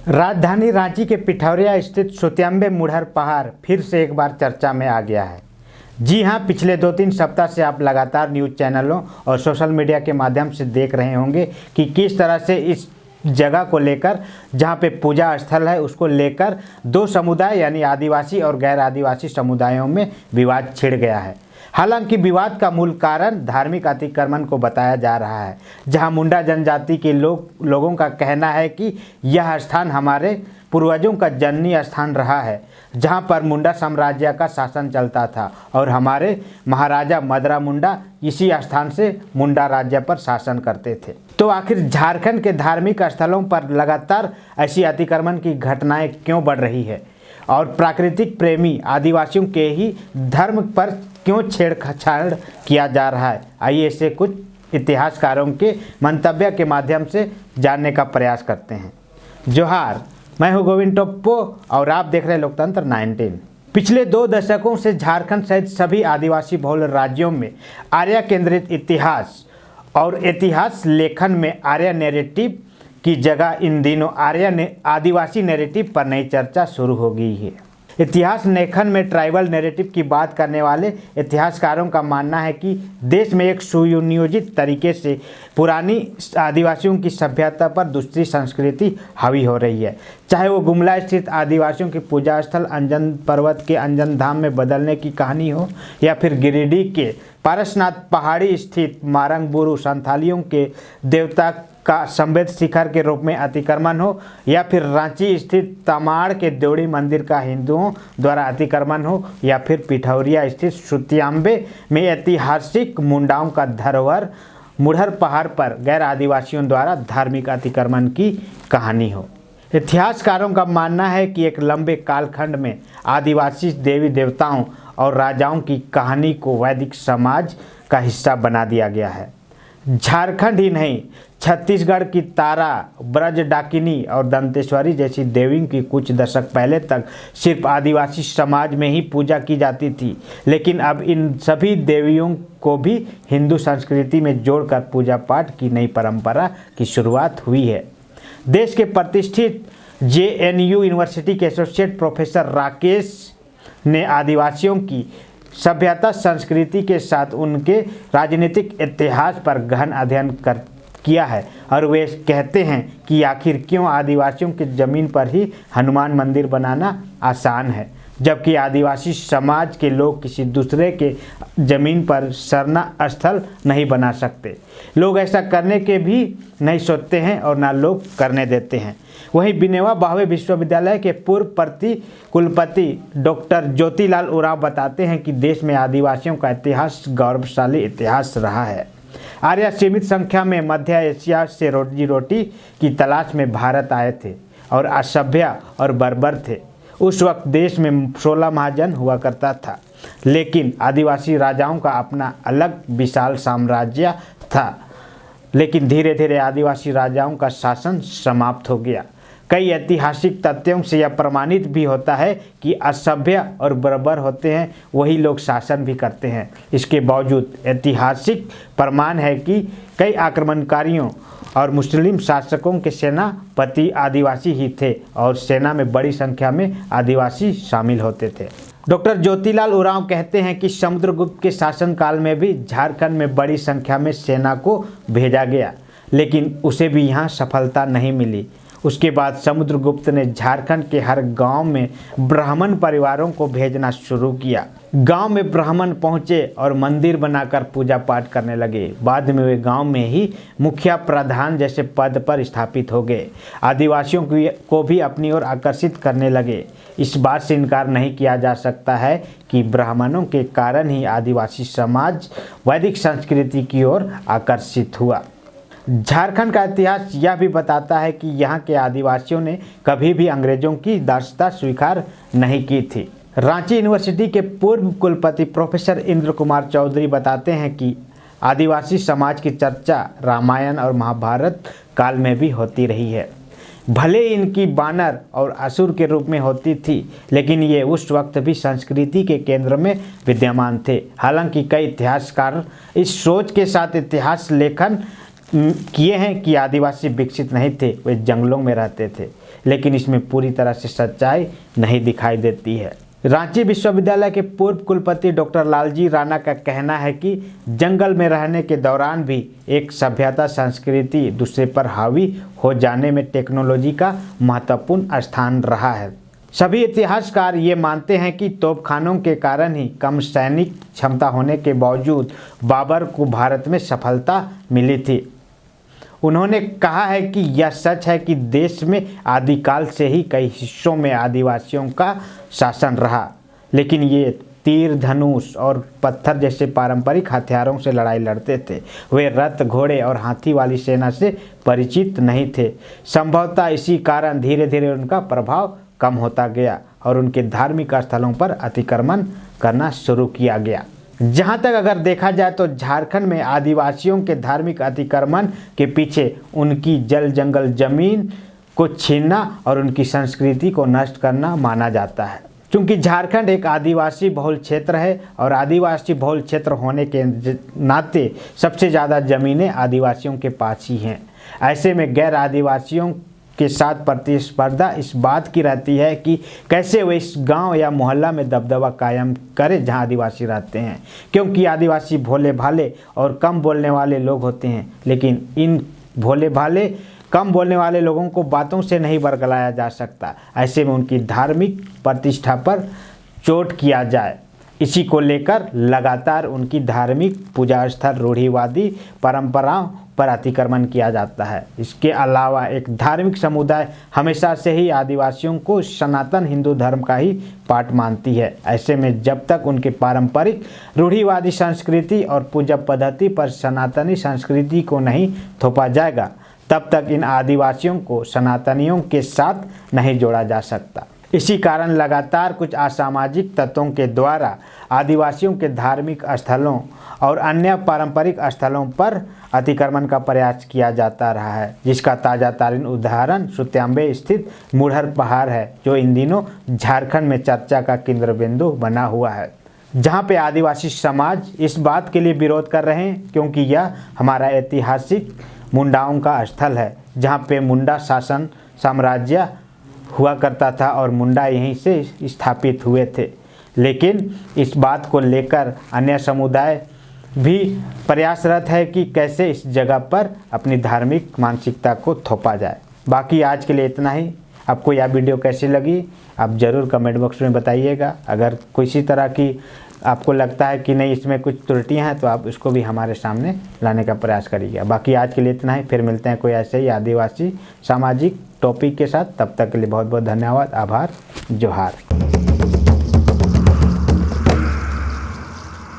राजधानी रांची के पिठौरिया स्थित सुत्याम्बे मुढ़र पहाड़ फिर से एक बार चर्चा में आ गया है। जी हां, पिछले 2-3 सप्ताह से आप लगातार न्यूज़ चैनलों और सोशल मीडिया के माध्यम से देख रहे होंगे कि किस तरह से इस जगह को लेकर, जहां पे पूजा स्थल है, उसको लेकर दो समुदाय यानी आदिवासी और गैर आदिवासी समुदायों में विवाद छिड़ गया है। हालांकि विवाद का मूल कारण धार्मिक अतिक्रमण को बताया जा रहा है, जहां मुंडा जनजाति के लोगों का कहना है कि यह स्थान हमारे पूर्वजों का जननी स्थान रहा है, जहां पर मुंडा साम्राज्य का शासन चलता था और हमारे महाराजा मदरा मुंडा इसी स्थान से मुंडा राज्य पर शासन करते थे। तो आखिर झारखंड के धार्मिक स्थलों पर लगातार ऐसी अतिक्रमण की घटनाएं क्यों बढ़ रही है और प्राकृतिक प्रेमी आदिवासियों के ही धर्म पर क्यों छेड़छाड़ किया जा रहा है? आइए इसे कुछ इतिहासकारों के मंतव्य के माध्यम से जानने का प्रयास करते हैं। जोहार, मैं हूं गोविंद टोप्पो और आप देख रहे हैं लोकतंत्र 19। पिछले 2 दशकों से झारखंड सहित सभी आदिवासी बहुल राज्यों में आर्य केंद्रित इतिहास और इतिहास लेखन में आर्य नैरेटिव की जगह इन दिनों आदिवासी नैरेटिव पर नई चर्चा शुरू हो गई है। इतिहास लेखन में ट्राइबल नैरेटिव की बात करने वाले इतिहासकारों का मानना है कि देश में एक सुनियोजित तरीके से पुरानी आदिवासियों की सभ्यता पर दूसरी संस्कृति हावी हो रही है। चाहे वो गुमला स्थित आदिवासियों की पूजा स्थल अंजन पर्वत के अंजन धाम में बदलने की कहानी हो, या फिर गिरिडीह के पारसनाथ पहाड़ी स्थित मारंगबुरु संथालियों के देवता का संवेद शिखर के रूप में अतिक्रमण हो, या फिर रांची स्थित तमाड़ के देवड़ी मंदिर का हिंदुओं द्वारा अतिक्रमण हो, या फिर पिठौरिया स्थित सुत्याम्बे में ऐतिहासिक मुंडाओं का धरोहर मुढ़र पहाड़ पर गैर आदिवासियों द्वारा धार्मिक अतिक्रमण की कहानी हो। इतिहासकारों का मानना है कि एक लंबे कालखंड में आदिवासी देवी देवताओं और राजाओं की कहानी को वैदिक समाज का हिस्सा बना दिया गया है। झारखंड ही नहीं, छत्तीसगढ़ की तारा, ब्रज डाकिनी और दंतेश्वरी जैसी देवियों की कुछ दशक पहले तक सिर्फ आदिवासी समाज में ही पूजा की जाती थी, लेकिन अब इन सभी देवियों को भी हिंदू संस्कृति में जोड़कर पूजा पाठ की नई परंपरा की शुरुआत हुई है। देश के प्रतिष्ठित JNU यूनिवर्सिटी के एसोसिएट प्रोफेसर राकेश ने आदिवासियों की सभ्यता संस्कृति के साथ उनके राजनीतिक इतिहास पर गहन अध्ययन किया है और वे कहते हैं कि आखिर क्यों आदिवासियों की ज़मीन पर ही हनुमान मंदिर बनाना आसान है, जबकि आदिवासी समाज के लोग किसी दूसरे के ज़मीन पर सरना स्थल नहीं बना सकते। लोग ऐसा करने के भी नहीं सोचते हैं और ना लोग करने देते हैं। वहीं विनोबा भावे विश्वविद्यालय के पूर्व कुलपति डॉक्टर ज्योतिलाल उरांव बताते हैं कि देश में आदिवासियों का इतिहास गौरवशाली इतिहास रहा है। आर्य सीमित संख्या में मध्य एशिया से रोजी रोटी की तलाश में भारत आए थे और असभ्य और बर्बर थे। उस वक्त देश में 16 महाजन हुआ करता था, लेकिन आदिवासी राजाओं का अपना अलग विशाल साम्राज्य था। लेकिन धीरे धीरे आदिवासी राजाओं का शासन समाप्त हो गया। कई ऐतिहासिक तथ्यों से यह प्रमाणित भी होता है कि असभ्य और बर्बर होते हैं वही लोग शासन भी करते हैं। इसके बावजूद ऐतिहासिक प्रमाण है कि कई आक्रमणकारियों और मुस्लिम शासकों के सेनापति आदिवासी ही थे और सेना में बड़ी संख्या में आदिवासी शामिल होते थे। डॉक्टर ज्योतिलाल उरांव कहते हैं कि समुद्रगुप्त के शासनकाल में भी झारखंड में बड़ी संख्या में सेना को भेजा गया, लेकिन उसे भी यहाँ सफलता नहीं मिली। उसके बाद समुद्रगुप्त ने झारखंड के हर गांव में ब्राह्मण परिवारों को भेजना शुरू किया। गांव में ब्राह्मण पहुंचे और मंदिर बनाकर पूजा पाठ करने लगे। बाद में वे गांव में ही मुखिया प्रधान जैसे पद पर स्थापित हो गए। आदिवासियों को भी अपनी ओर आकर्षित करने लगे। इस बात से इनकार नहीं किया जा सकता है कि ब्राह्मणों के कारण ही आदिवासी समाज वैदिक संस्कृति की ओर आकर्षित हुआ। झारखंड का इतिहास यह भी बताता है कि यहाँ के आदिवासियों ने कभी भी अंग्रेजों की दासता स्वीकार नहीं की थी। रांची यूनिवर्सिटी के पूर्व कुलपति प्रोफेसर इंद्र कुमार चौधरी बताते हैं कि आदिवासी समाज की चर्चा रामायण और महाभारत काल में भी होती रही है। भले इनकी बानर और असुर के रूप में होती थी, लेकिन ये उस वक्त भी संस्कृति के केंद्र में विद्यमान थे। हालांकि कई इतिहासकार इस सोच के साथ इतिहास लेखन किए हैं कि आदिवासी विकसित नहीं थे, वे जंगलों में रहते थे। लेकिन इसमें पूरी तरह से सच्चाई नहीं दिखाई देती है। रांची विश्वविद्यालय के पूर्व कुलपति डॉक्टर लालजी राणा का कहना है कि जंगल में रहने के दौरान भी एक सभ्यता संस्कृति दूसरे पर हावी हो जाने में टेक्नोलॉजी का महत्वपूर्ण स्थान रहा है। सभी इतिहासकार ये मानते हैं कि तोपखानों के कारण ही कम सैनिक क्षमता होने के बावजूद बाबर को भारत में सफलता मिली थी। उन्होंने कहा है कि यह सच है कि देश में आदिकाल से ही कई हिस्सों में आदिवासियों का शासन रहा, लेकिन ये तीर, धनुष और पत्थर जैसे पारंपरिक हथियारों से लड़ाई लड़ते थे। वे रथ, घोड़े और हाथी वाली सेना से परिचित नहीं थे। संभवतः इसी कारण धीरे धीरे उनका प्रभाव कम होता गया और उनके धार्मिक स्थलों पर अतिक्रमण करना शुरू किया गया। जहाँ तक अगर देखा जाए तो झारखंड में आदिवासियों के धार्मिक अतिक्रमण के पीछे उनकी जल जंगल जमीन को छीनना और उनकी संस्कृति को नष्ट करना माना जाता है। क्योंकि झारखंड एक आदिवासी बहुल क्षेत्र है और आदिवासी बहुल क्षेत्र होने के नाते सबसे ज़्यादा ज़मीनें आदिवासियों के पास ही हैं। ऐसे में गैर आदिवासियों के साथ प्रतिस्पर्धा इस बात की रहती है कि कैसे वे इस गांव या मोहल्ला में दबदबा कायम करें जहां आदिवासी रहते हैं, क्योंकि आदिवासी भोले भाले और कम बोलने वाले लोग होते हैं। लेकिन इन भोले भाले कम बोलने वाले लोगों को बातों से नहीं बरगलाया जा सकता। ऐसे में उनकी धार्मिक प्रतिष्ठा पर चोट किया जाए, इसी को लेकर लगातार उनकी धार्मिक पूजा स्थल रूढ़िवादी परंपराओं पर अतिक्रमण किया जाता है। इसके अलावा एक धार्मिक समुदाय हमेशा से ही आदिवासियों को सनातन हिंदू धर्म का ही पार्ट मानती है। ऐसे में जब तक उनके पारंपरिक रूढ़िवादी संस्कृति और पूजा पद्धति पर सनातनी संस्कृति को नहीं थोपा जाएगा, तब तक इन आदिवासियों को सनातनियों के साथ नहीं जोड़ा जा सकता। इसी कारण लगातार कुछ असामाजिक तत्वों के द्वारा आदिवासियों के धार्मिक स्थलों और अन्य पारंपरिक स्थलों पर अतिक्रमण का प्रयास किया जाता रहा है, जिसका ताज़ा तरीन उदाहरण सुत्याम्बे स्थित मुढ़र पहाड़ है, जो इन दिनों झारखंड में चर्चा का केंद्र बिंदु बना हुआ है। जहां पे आदिवासी समाज इस बात के लिए विरोध कर रहे हैं क्योंकि यह हमारा ऐतिहासिक मुंडाओं का स्थल है, जहां पे मुंडा शासन साम्राज्य हुआ करता था और मुंडा यहीं से स्थापित हुए थे। लेकिन इस बात को लेकर अन्य समुदाय भी प्रयासरत है कि कैसे इस जगह पर अपनी धार्मिक मानसिकता को थोपा जाए। बाकी आज के लिए इतना ही। आपको यह वीडियो कैसी लगी आप ज़रूर कमेंट बॉक्स में बताइएगा। अगर किसी तरह की आपको लगता है कि नहीं इसमें कुछ त्रुटियां हैं तो आप इसको भी हमारे सामने लाने का प्रयास करिएगा। बाकी आज के लिए इतना ही, फिर मिलते हैं कोई ऐसे ही आदिवासी सामाजिक टॉपिक के साथ। तब तक के लिए बहुत बहुत धन्यवाद, आभार, जोहार।